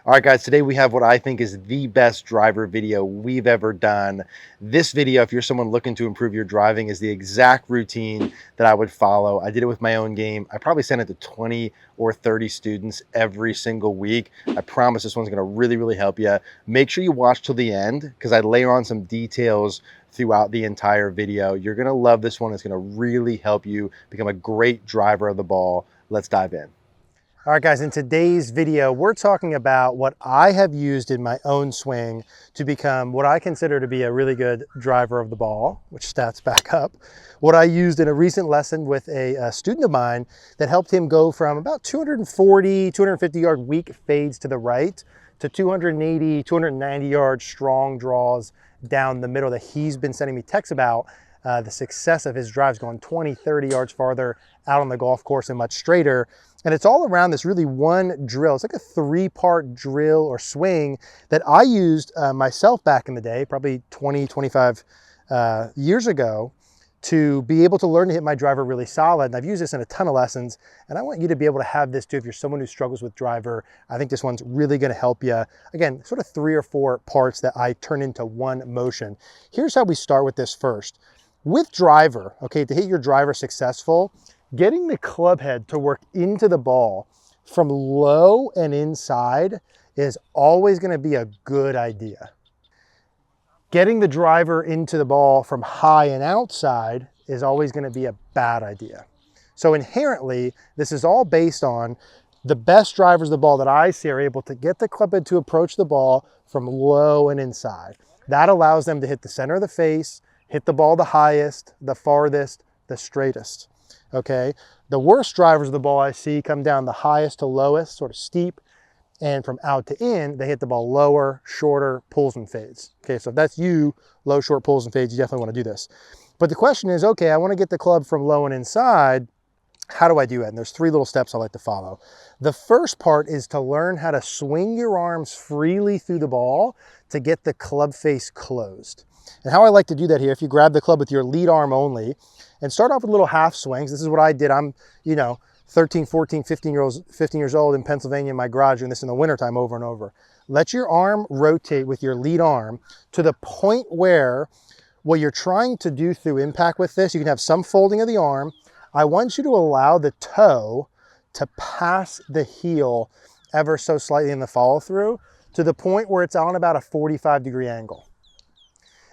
All right, guys, today we have what I think is the best driver video we've ever done. This video, if you're someone looking to improve your driving, is the exact routine that I would follow. I did it with my own game. I probably sent it to 20 or 30 students every single week. I promise this one's gonna really help you. Make sure you watch till the end because I layer on some details throughout the entire video. You're gonna love this one. It's gonna really help you become a great driver of the ball. Let's dive in. All right, guys, in today's video, we're talking about what I have used in my own swing to become what I consider to be a really good driver of the ball, which stats back up. What I used in a recent lesson with a student of mine that helped him go from about 240, 250 yard weak fades to the right to 280, 290 yard strong draws down the middle that he's been sending me texts about. The success of his drives going 20, 30 yards farther out on the golf course and much straighter. And it's all around this really one drill. It's like a 3-part drill or swing that I used myself back in the day, probably 20, 25 years ago, to be able to learn to hit my driver really solid. And I've used this in a ton of lessons, and I want you to be able to have this too if you're someone who struggles with driver. I think this one's really gonna help you. Again, sort of 3 or 4 parts that I turn into one motion. Here's how we start with this first. With driver, okay, to hit your driver successful, getting the club head to work into the ball from low and inside is always going to be a good idea. Getting the driver into the ball from high and outside is always going to be a bad idea. So inherently, this is all based on the best drivers of the ball that I see are able to get the club head to approach the ball from low and inside. That allows them to hit the center of the face, hit the ball the highest, the farthest, the straightest. Okay, the worst drivers of the ball I see come down the highest to lowest, sort of steep, and from out to in, they hit the ball lower, shorter, pulls and fades. Okay, so if that's you, low, short, pulls and fades, you definitely want to do this. But the question is, okay, I want to get the club from low and inside. How do I do it? And there's 3 little steps I like to follow. The first part is to learn how to swing your arms freely through the ball to get the club face closed. And how I like to do that here, if you grab the club with your lead arm only and start off with little half swings. This is what I did. I'm, 13, 14, 15 years old in Pennsylvania in my garage doing this in the wintertime over and over. Let your arm rotate with your lead arm to the point where what you're trying to do through impact with this, you can have some folding of the arm. I want you to allow the toe to pass the heel ever so slightly in the follow through to the point where it's on about a 45-degree angle.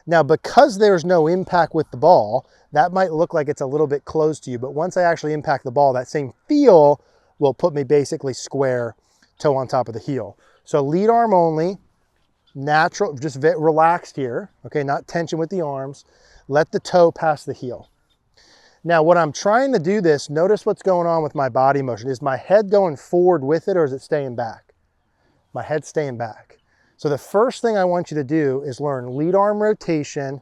Now, because there's no impact with the ball, that might look like it's a little bit close to you, but once I actually impact the ball, that same feel will put me basically square, toe on top of the heel. So lead arm only, natural, just relaxed here, okay, not tension with the arms. Let the toe pass the heel. Now, when I'm trying to do this, notice what's going on with my body motion. Is my head going forward with it or is it staying back? My head's staying back. So the first thing I want you to do is learn lead arm rotation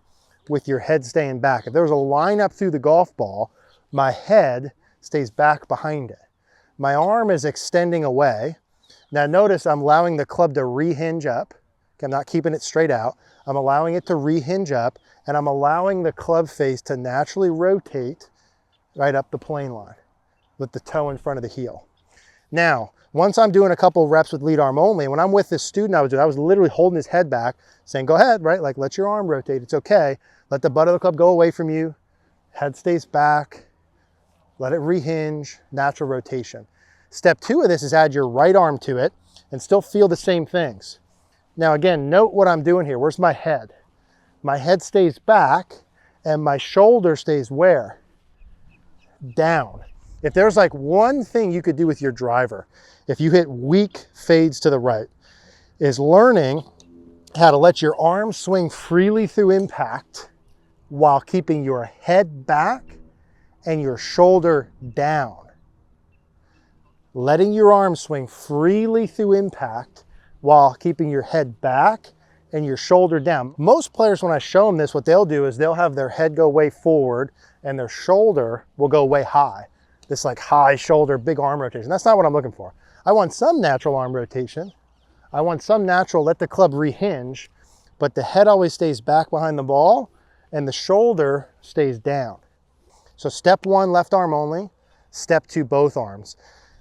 with your head staying back. If there was a line up through the golf ball, my head stays back behind it. My arm is extending away. Now notice I'm allowing the club to rehinge up. Okay, I'm not keeping it straight out. I'm allowing it to rehinge up, and I'm allowing the club face to naturally rotate right up the plane line with the toe in front of the heel. Now, once I'm doing a couple reps with lead arm only, when I'm with this student I was literally holding his head back, saying, go ahead, right? Like, let your arm rotate, it's okay. Let the butt of the club go away from you. Head stays back. Let it rehinge, natural rotation. Step 2 of this is add your right arm to it and still feel the same things. Now again, note what I'm doing here. Where's my head? My head stays back and my shoulder stays where? Down. If there's like one thing you could do with your driver, if you hit weak fades to the right, is learning how to let your arm swing freely through impact while keeping your head back and your shoulder down. Letting your arm swing freely through impact while keeping your head back and your shoulder down. Most players, when I show them this, what they'll do is they'll have their head go way forward and their shoulder will go way high. This like high shoulder, big arm rotation. That's not what I'm looking for. I want some natural arm rotation. I want some natural, let the club rehinge, but the head always stays back behind the ball and the shoulder stays down. So step 1, left arm only. Step 2, both arms.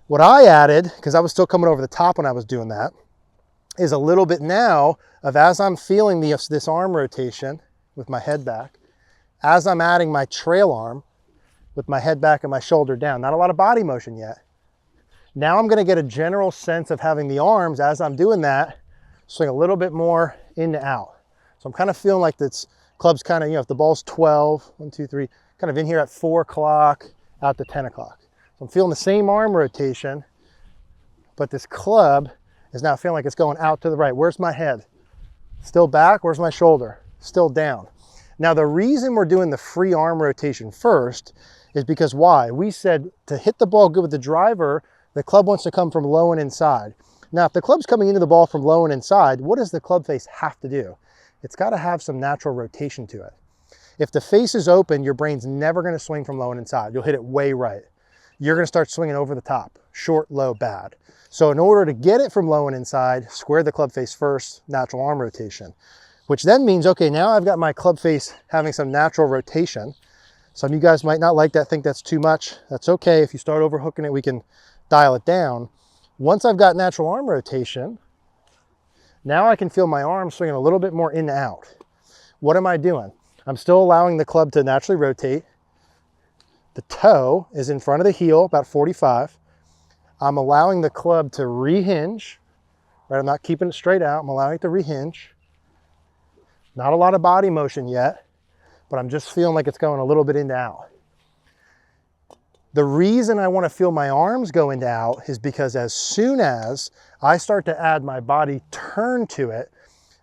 What I added, because I was still coming over the top when I was doing that, is a little bit now of, as I'm feeling this arm rotation with my head back, as I'm adding my trail arm with my head back and my shoulder down, not a lot of body motion yet. Now I'm gonna get a general sense of having the arms, as I'm doing that, swing a little bit more in to out. So I'm kind of feeling like this club's kind of, if the ball's 12, 1, 2, 3, kind of in here at 4 o'clock, out to 10 o'clock. So I'm feeling the same arm rotation, but this club is now feeling like it's going out to the right. Where's my head? Still back. Where's my shoulder? Still down. Now, the reason we're doing the free arm rotation first is because why? We said to hit the ball good with the driver, the club wants to come from low and inside. Now, if the club's coming into the ball from low and inside, what does the club face have to do? It's got to have some natural rotation to it. If the face is open, your brain's never going to swing from low and inside. You'll hit it way right. You're going to start swinging over the top, short, low, bad. So in order to get it from low and inside, square the club face first, natural arm rotation, which then means, okay, now I've got my club face having some natural rotation. Some of you guys might not like that, think that's too much. That's okay. If you start overhooking it, we can dial it down. Once I've got natural arm rotation, now I can feel my arm swinging a little bit more in and out. What am I doing? I'm still allowing the club to naturally rotate. The toe is in front of the heel, about 45. I'm allowing the club to rehinge, right? I'm not keeping it straight out. I'm allowing it to rehinge. Not a lot of body motion yet, but I'm just feeling like it's going a little bit in and out. The reason I want to feel my arms go into out is because as soon as I start to add my body turn to it,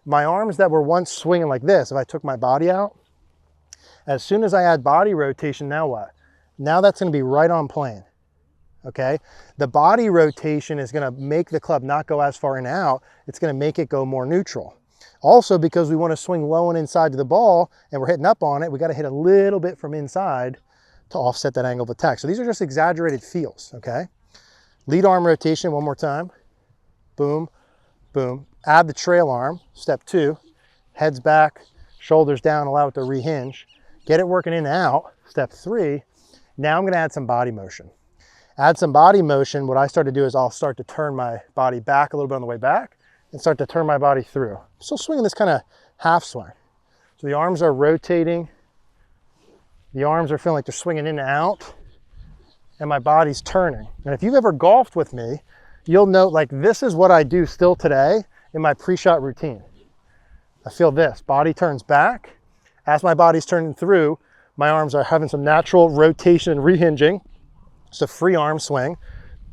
my arms that were once swinging like this, if I took my body out, as soon as I add body rotation, now what? Now that's going to be right on plane, okay? The body rotation is going to make the club not go as far in and out. It's going to make it go more neutral. Also, because we want to swing low and inside to the ball and we're hitting up on it, we got to hit a little bit from inside to offset that angle of attack. So these are just exaggerated feels, okay? Lead arm rotation one more time. Boom, boom. Add the trail arm, step 2. Heads back, shoulders down, allow it to rehinge. Get it working in and out, step 3. Now I'm gonna add some body motion. Add some body motion, what I start to do is I'll start to turn my body back a little bit on the way back and start to turn my body through. I'm still swinging this kind of half swing. So the arms are rotating. The arms are feeling like they're swinging in and out, and my body's turning. And if you've ever golfed with me, you'll note like this is what I do still today in my pre-shot routine. I feel this, body turns back. As my body's turning through, my arms are having some natural rotation and rehinging. It's a free arm swing.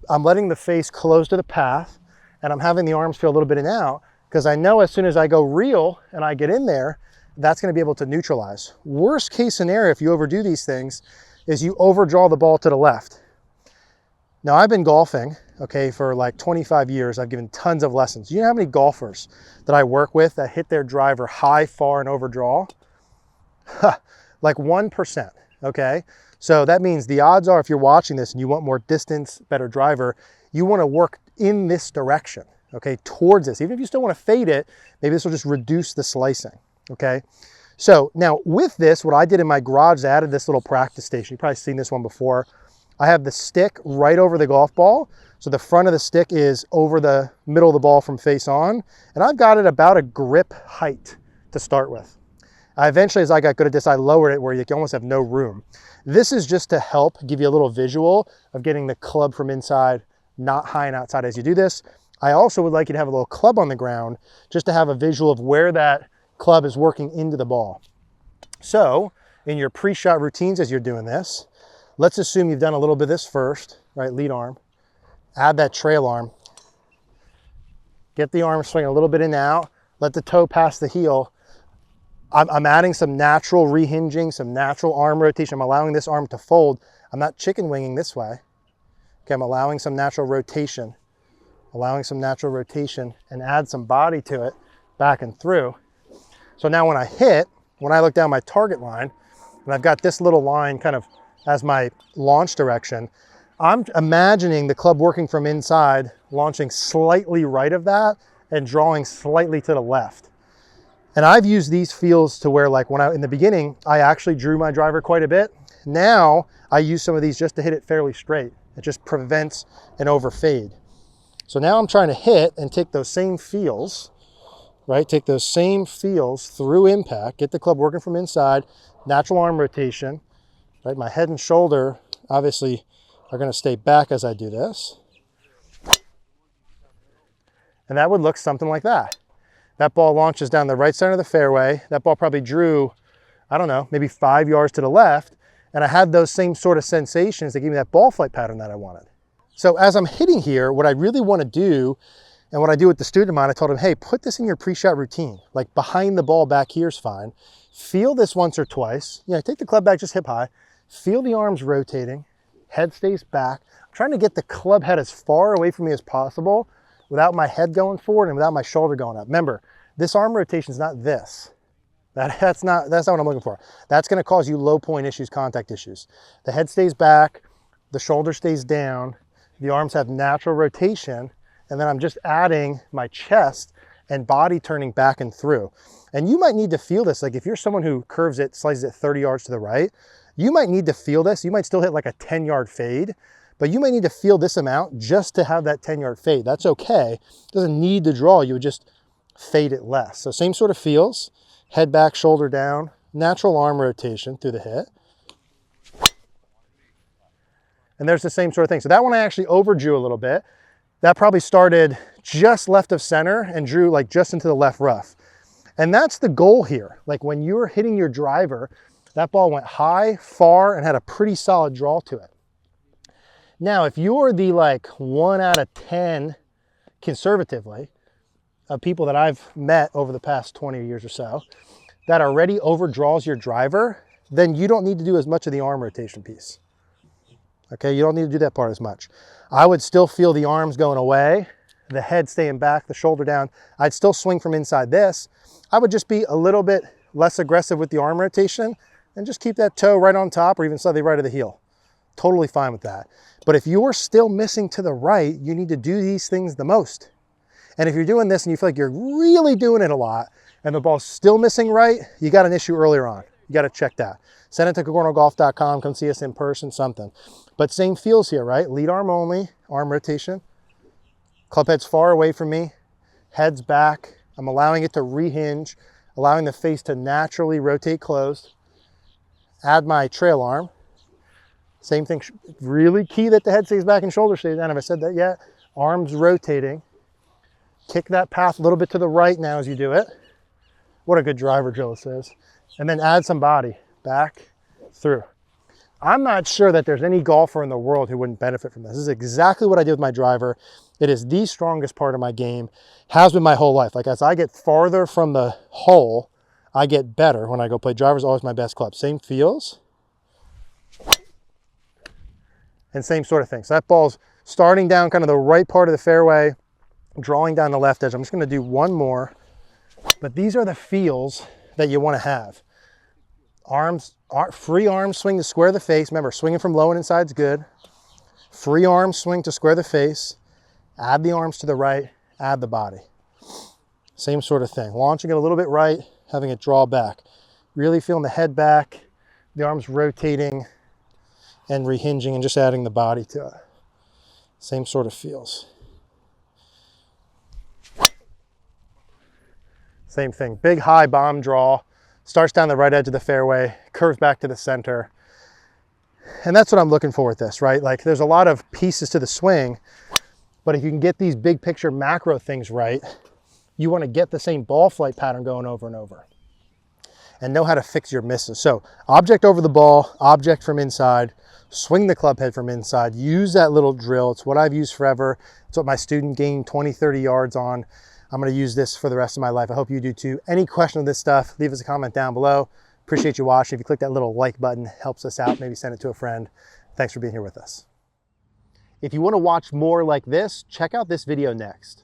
I'm letting the face close to the path, and I'm having the arms feel a little bit in and out because I know as soon as I go real and I get in there, that's going to be able to neutralize. Worst case scenario, if you overdo these things, is you overdraw the ball to the left. Now, I've been golfing, okay, for like 25 years. I've given tons of lessons. You know how many golfers that I work with that hit their driver high, far, and overdraw? Like 1%, okay? So that means the odds are if you're watching this and you want more distance, better driver, you want to work in this direction, okay, towards this. Even if you still want to fade it, maybe this will just reduce the slicing. Okay, so now with this, what I did in my garage, I added this little practice station. You've probably seen this one before. I have the stick right over the golf ball. So the front of the stick is over the middle of the ball from face on. And I've got it about a grip height to start with. Eventually, as I got good at this, I lowered it where you can almost have no room. This is just to help give you a little visual of getting the club from inside, not high and outside as you do this. I also would like you to have a little club on the ground just to have a visual of where that club is working into the ball. So in your pre-shot routines as you're doing this, let's assume you've done a little bit of this first, right? Lead arm, add that trail arm, get the arm swing a little bit in and out, let the toe pass the heel. I'm adding some natural rehinging, some natural arm rotation. I'm allowing this arm to fold. I'm not chicken winging this way. Okay, I'm allowing some natural rotation, and add some body to it, back and through. So now when I look down my target line, and I've got this little line kind of as my launch direction, I'm imagining the club working from inside, launching slightly right of that, and drawing slightly to the left. And I've used these feels to where like in the beginning, I actually drew my driver quite a bit. Now I use some of these just to hit it fairly straight. It just prevents an overfade. So now I'm trying to hit and take those same feels, right? Take those same feels through impact, get the club working from inside, natural arm rotation, right? My head and shoulder obviously are going to stay back as I do this. And that would look something like that. That ball launches down the right center of the fairway. That ball probably drew, I don't know, maybe 5 yards to the left. And I had those same sort of sensations that gave me that ball flight pattern that I wanted. So as I'm hitting here, what I really want to do, and what I do with the student of mine, I told him, hey, put this in your pre-shot routine. Like behind the ball back here is fine. Feel this once or twice. You know, take the club back just hip high. Feel the arms rotating. Head stays back. I'm trying to get the club head as far away from me as possible without my head going forward and without my shoulder going up. Remember, this arm rotation is not this. That's not what I'm looking for. That's going to cause you low point issues, contact issues. The head stays back, the shoulder stays down, the arms have natural rotation, and then I'm just adding my chest and body turning back and through. And you might need to feel this. Like if you're someone who curves it, slices it 30 yards to the right, you might need to feel this. You might still hit like a 10-yard fade, but you might need to feel this amount just to have that 10-yard fade. That's okay. It doesn't need to draw. You would just fade it less. So same sort of feels, head back, shoulder down, natural arm rotation through the hit. And there's the same sort of thing. So that one I actually overdrew a little bit. That probably started just left of center and drew like just into the left rough. And that's the goal here. Like when you're hitting your driver, that ball went high, far, and had a pretty solid draw to it. Now, if you're the like 1 out of 10 conservatively of people that I've met over the past 20 years or so that already overdraws your driver, then you don't need to do as much of the arm rotation piece. Okay, you don't need to do that part as much. I would still feel the arms going away, the head staying back, the shoulder down. I'd still swing from inside this. I would just be a little bit less aggressive with the arm rotation and just keep that toe right on top or even slightly right of the heel. Totally fine with that. But if you're still missing to the right, you need to do these things the most. And if you're doing this and you feel like you're really doing it a lot and the ball's still missing right, you got an issue earlier on. You got to check that. Send it to cogornogolf.com, come see us in person, something. But same feels here, right? Lead arm only, arm rotation. Club head's far away from me, head's back. I'm allowing it to rehinge, allowing the face to naturally rotate closed. Add my trail arm. Same thing, really key that the head stays back and shoulder stays down. Have I said that yet? Arms rotating. Kick that path a little bit to the right now as you do it. What a good driver drill this is. And then add some body, back, through. I'm not sure that there's any golfer in the world who wouldn't benefit from this. This is exactly what I did with my driver. It is the strongest part of my game, has been my whole life. Like as I get farther from the hole, I get better when I go play. Driver's always my best club. Same feels. And same sort of thing. So that ball's starting down kind of the right part of the fairway, drawing down the left edge. I'm just going to do one more. But these are the feels that you want to have. Arms, free arm swing to square the face. Remember, swinging from low and inside is good. Free arm swing to square the face. Add the arms to the right, add the body. Same sort of thing. Launching it a little bit right, having it draw back. Really feeling the head back, the arms rotating and rehinging and just adding the body to it. Same sort of feels. Same thing, big high bomb draw, starts down the right edge of the fairway, curves back to the center. And that's what I'm looking for with this, right? Like there's a lot of pieces to the swing, but if you can get these big picture macro things right, you want to get the same ball flight pattern going over and over and know how to fix your misses. So object over the ball, object from inside, swing the club head from inside, use that little drill. It's what I've used forever. It's what my student gained 20, 30 yards on. I'm going to use this for the rest of my life. I hope you do too. Any question of this stuff, leave us a comment down below. Appreciate you watching. If you click that little like button, helps us out. Maybe send it to a friend. Thanks for being here with us. If you want to watch more like this, check out this video next.